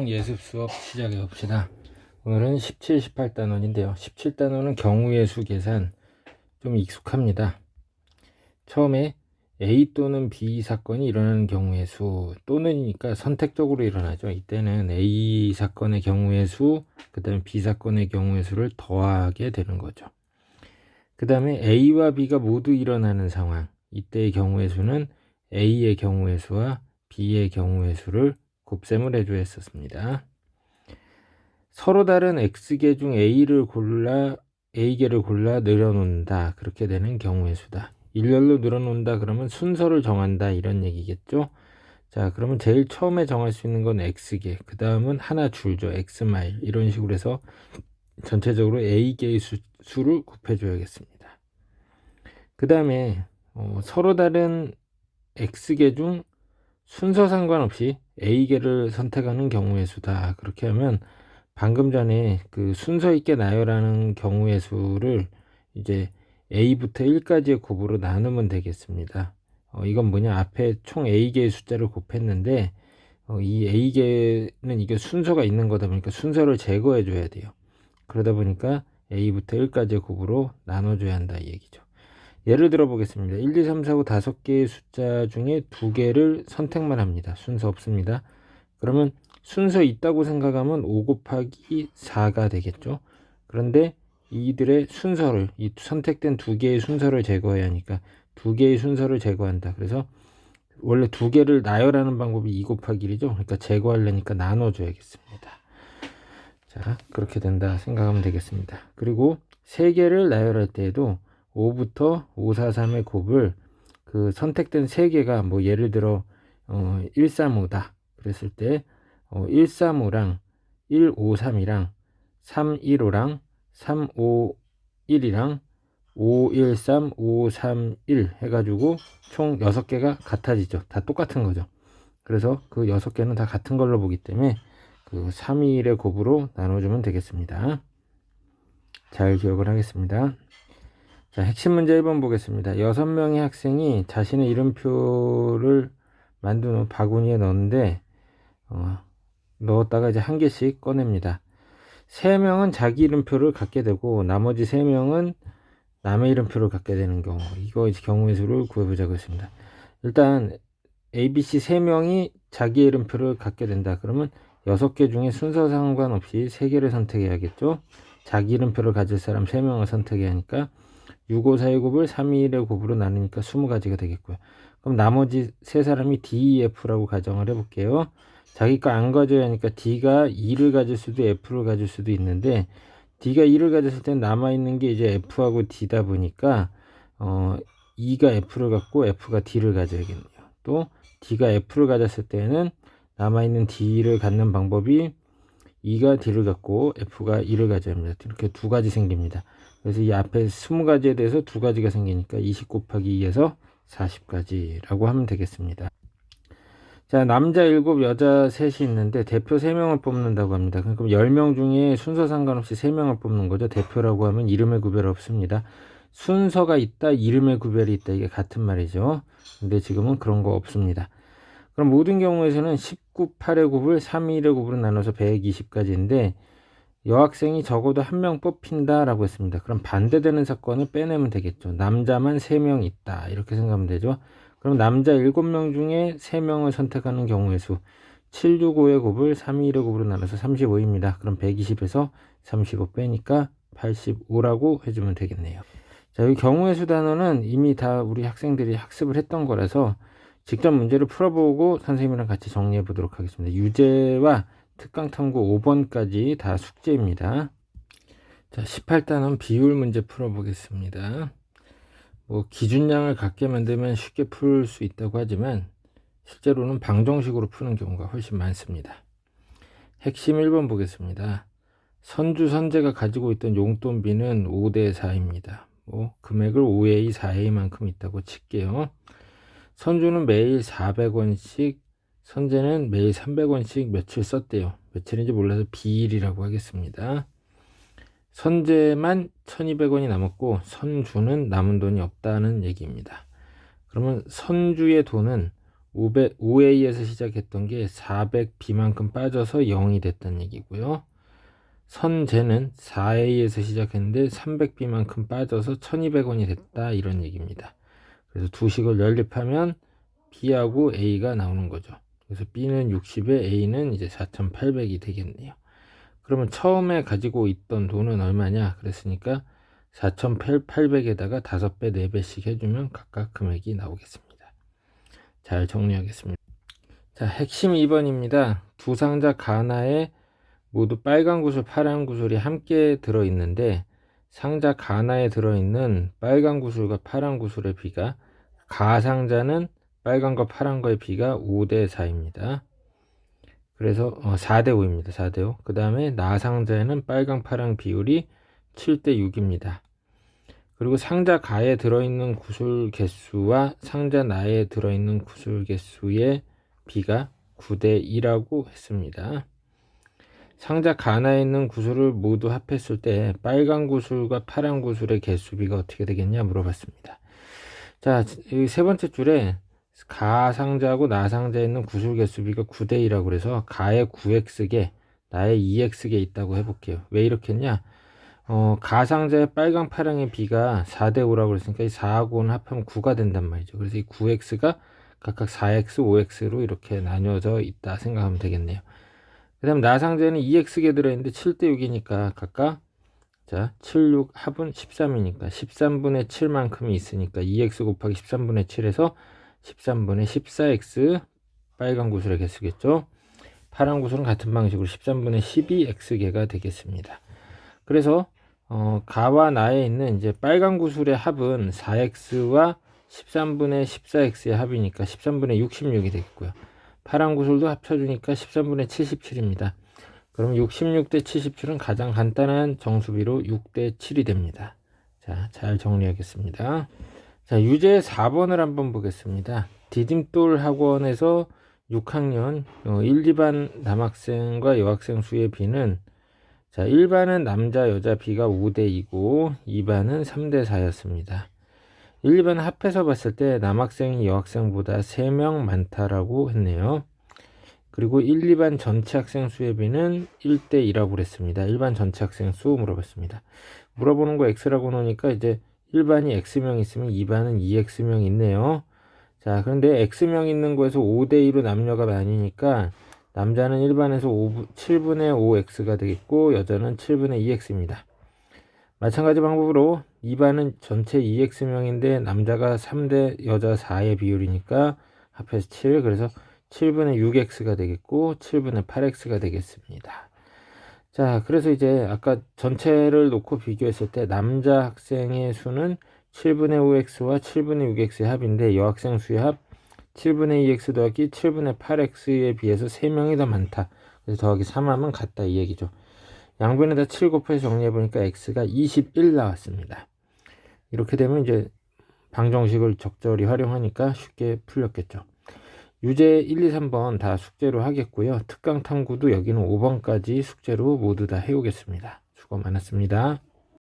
예습 수업 시작해 봅시다. 오늘은 17, 18단원인데요. 17단원은 경우의 수 계산 좀 익숙합니다. 처음에 A 또는 B 사건이 일어나는 경우의 수, 또는이니까 선택적으로 일어나죠. 이때는 A 사건의 경우의 수, 그 다음에 B 사건의 경우의 수를 더하게 되는 거죠. 그 다음에 A와 B가 모두 일어나는 상황, 이때의 경우의 수는 A의 경우의 수와 B의 경우의 수를 곱셈을 해줘 했었습니다. 서로 다른 X개 중 A개를 골라 늘어놓는다. 그렇게 되는 경우의 수다. 일렬로 늘어놓는다 그러면 순서를 정한다 이런 얘기겠죠. 자, 그러면 제일 처음에 정할 수 있는 건 X개, 그 다음은 하나 줄죠. X마일, 이런 식으로 해서 전체적으로 A개의 수를 곱해줘야겠습니다. 그 다음에 서로 다른 X개 중 순서 상관없이 A개를 선택하는 경우의 수다. 그렇게 하면 방금 전에 그 순서 있게 나열하는 경우의 수를 이제 A부터 1까지의 곱으로 나누면 되겠습니다. 이건 뭐냐, 앞에 총 A개의 숫자를 곱했는데 이 A개는 이게 순서가 있는 거다 보니까 순서를 제거해 줘야 돼요. 그러다 보니까 A부터 1까지의 곱으로 나눠줘야 한다 이 얘기죠. 예를 들어 보겠습니다. 1, 2, 3, 4, 5 5개의 숫자 중에 2개를 선택만 합니다. 순서 없습니다. 그러면 순서 있다고 생각하면 5 곱하기 4가 되겠죠. 그런데 이들의 순서를, 이 선택된 2개의 순서를 제거해야 하니까 2개의 순서를 제거한다. 그래서 원래 2개를 나열하는 방법이 2 곱하기 1이죠. 그러니까 제거하려니까 나눠줘야겠습니다. 자, 그렇게 된다 생각하면 되겠습니다. 그리고 3개를 나열할 때에도 5부터 5, 4, 3의 곱을 그 선택된 3개가 뭐 예를 들어 135다 그랬을 때 135랑 153이랑 315랑 351이랑 513, 531 해가지고 총 6개가 같아지죠. 다 똑같은 거죠. 그래서 그 6개는 다 같은 걸로 보기 때문에 그 3일의 곱으로 나눠주면 되겠습니다. 잘 기억을 하겠습니다. 자, 핵심 문제 1번 보겠습니다. 6명의 학생이 자신의 이름표를 만든 후 바구니에 넣었는데 넣었다가 이제 한 개씩 꺼냅니다. 3명은 자기 이름표를 갖게 되고 나머지 3명은 남의 이름표를 갖게 되는 경우, 이거 이제 경우의 수를 구해보자고 했습니다. 일단 ABC 3명이 자기 이름표를 갖게 된다. 그러면 6개 중에 순서 상관없이 3개를 선택해야겠죠. 자기 이름표를 가질 사람 3명을 선택해야 하니까 6, 5, 4, 2 곱을 3, 2, 1의 곱으로 나누니까 20가지가 되겠고요. 그럼 나머지 3사람이 D, F라고 가정을 해볼게요. 자기 거 안 가져야 하니까 D가 2를 가질 수도 F를 가질 수도 있는데 D가 2를 가졌을 때 남아있는 게 이제 F하고 D다 보니까 2가 F를 갖고 F가 D를 가져야겠네요. 또 D가 F를 가졌을 때는 남아있는 D를 갖는 방법이 2가 D를 갖고 F가 2를 가져야 합니다. 이렇게 2가지 생깁니다. 그래서 이 앞에 20가지에 대해서 2가지가 생기니까 20 곱하기 2에서 40가지라고 하면 되겠습니다. 자, 남자 7, 여자 3이 있는데 대표 3명을 뽑는다고 합니다. 그럼 10명 중에 순서 상관없이 3명을 뽑는 거죠. 대표라고 하면 이름의 구별 없습니다. 순서가 있다, 이름의 구별이 있다, 이게 같은 말이죠. 근데 지금은 그런 거 없습니다. 그럼 모든 경우에서는 19, 8의 곱을 3, 1의 곱으로 나눠서 120가지인데 여학생이 적어도 1명 뽑힌다 라고 했습니다. 그럼 반대되는 사건을 빼내면 되겠죠. 남자만 3명 있다 이렇게 생각하면 되죠. 그럼 남자 7명 중에 3명을 선택하는 경우의 수 7, 6, 5의 곱을 3, 2, 1의 곱으로 나눠서 35입니다. 그럼 120에서 35 빼니까 85라고 해주면 되겠네요. 자, 이 경우의 수 단어는 이미 다 우리 학생들이 학습을 했던 거라서 직접 문제를 풀어보고 선생님이랑 같이 정리해 보도록 하겠습니다. 유제와 특강 탐구 5번까지 다 숙제입니다. 자, 18단원 비율 문제 풀어보겠습니다. 뭐 기준량을 같게 만들면 쉽게 풀 수 있다고 하지만 실제로는 방정식으로 푸는 경우가 훨씬 많습니다. 핵심 1번 보겠습니다. 선주 선재가 가지고 있던 용돈비는 5대 4입니다. 뭐 금액을 5A, 4A만큼 있다고 칠게요. 선주는 매일 400원씩, 선재는 매일 300원씩 며칠 썼대요. 며칠인지 몰라서 비일이라고 하겠습니다. 선재만 1200원이 남았고 선주는 남은 돈이 없다는 얘기입니다. 그러면 선주의 돈은 5A에서 시작했던 게 400B만큼 빠져서 0이 됐다는 얘기고요. 선제는 4A에서 시작했는데 300B만큼 빠져서 1200원이 됐다, 이런 얘기입니다. 그래서 두 식을 연립하면 B하고 A가 나오는 거죠. 그래서 B는 60에 A는 이제 4,800이 되겠네요. 그러면 처음에 가지고 있던 돈은 얼마냐 그랬으니까 4,800에다가 5배 4배씩 해주면 각각 금액이 나오겠습니다. 잘 정리하겠습니다. 자, 핵심 2번입니다. 두 상자 가나에 모두 빨간 구슬 파란 구슬이 함께 들어있는데 상자 가나에 들어있는 빨간 구슬과 파란 구슬의 비가, 가상자는 빨간과 파란과의 비가 5대 4입니다. 그래서 4대 5입니다. 4대 5. 그 다음에 나상자에는 빨강 파랑 비율이 7대 6입니다. 그리고 상자 가에 들어있는 구슬 개수와 상자 나에 들어있는 구슬 개수의 비가 9대 2라고 했습니다. 상자 가나에 있는 구슬을 모두 합했을 때 빨간 구슬과 파란 구슬의 개수비가 어떻게 되겠냐 물어봤습니다. 자, 이 세 번째 줄에 가상자하고 나상자에 있는 구슬 개수비가 9대 2라고 그래서 가에 9x개, 나에 2x개 있다고 해볼게요. 왜 이렇게 했냐? 가상자의 빨강 파랑의 비가 4대 5라고 그랬으니까 이 4하고 5는 합하면 9가 된단 말이죠. 그래서 이 9x가 각각 4x, 5x로 이렇게 나뉘어져 있다 생각하면 되겠네요. 그 다음 나상자에는 2x개 들어있는데 7대 6이니까 각각, 자, 7, 6 합은 13이니까 13분의 7만큼이 있으니까 2x 곱하기 13분의 7에서 13분의 14x 빨간 구슬의 개수겠죠. 파란 구슬은 같은 방식으로 13분의 12x개가 되겠습니다. 그래서 가와 나에 있는 이제 빨간 구슬의 합은 4x와 13분의 14x의 합이니까 13분의 66이 되겠고요. 파란 구슬도 합쳐주니까 13분의 77입니다. 그럼 66대 77은 가장 간단한 정수비로 6대 7이 됩니다. 자, 잘 정리하겠습니다. 자, 유제 4번을 한번 보겠습니다. 디딤돌 학원에서 6학년 1, 2반 남학생과 여학생 수의 비는, 자, 1반은 남자 여자 비가 5대 2고 2반은 3대 4였습니다. 1, 2반 합해서 봤을 때 남학생이 여학생보다 3명 많다라고 했네요. 그리고 1, 2반 전체 학생 수의 비는 1대 2라고 그랬습니다. 1반 전체 학생 수 물어봤습니다. 물어보는 거 X라고 놓으니까 이제 1반이 X명 있으면 2반은 2X명 있네요. 자, 그런데 X명 있는 거에서 5대 2로 남녀가 나뉘니까 남자는 1반에서 7분의 5X가 되겠고 여자는 7분의 2X입니다. 마찬가지 방법으로 2반은 전체 2X명인데 남자가 3대 여자 4의 비율이니까 합해서 7, 그래서 7분의 6x가 되겠고 7분의 8x가 되겠습니다. 자, 그래서 이제 아까 전체를 놓고 비교했을 때 남자 학생의 수는 7분의 5x와 7분의 6x의 합인데 여학생 수의 합 7분의 2x 더하기 7분의 8x에 비해서 3명이 더 많다. 그래서 더하기 3하면 같다, 이 얘기죠. 양변에다 7 곱해서 정리해보니까 x가 21 나왔습니다. 이렇게 되면 이제 방정식을 적절히 활용하니까 쉽게 풀렸겠죠. 유제 1, 2, 3번 다 숙제로 하겠고요. 특강 탐구도 여기는 5번까지 숙제로 모두 다 해오겠습니다. 수고 많았습니다.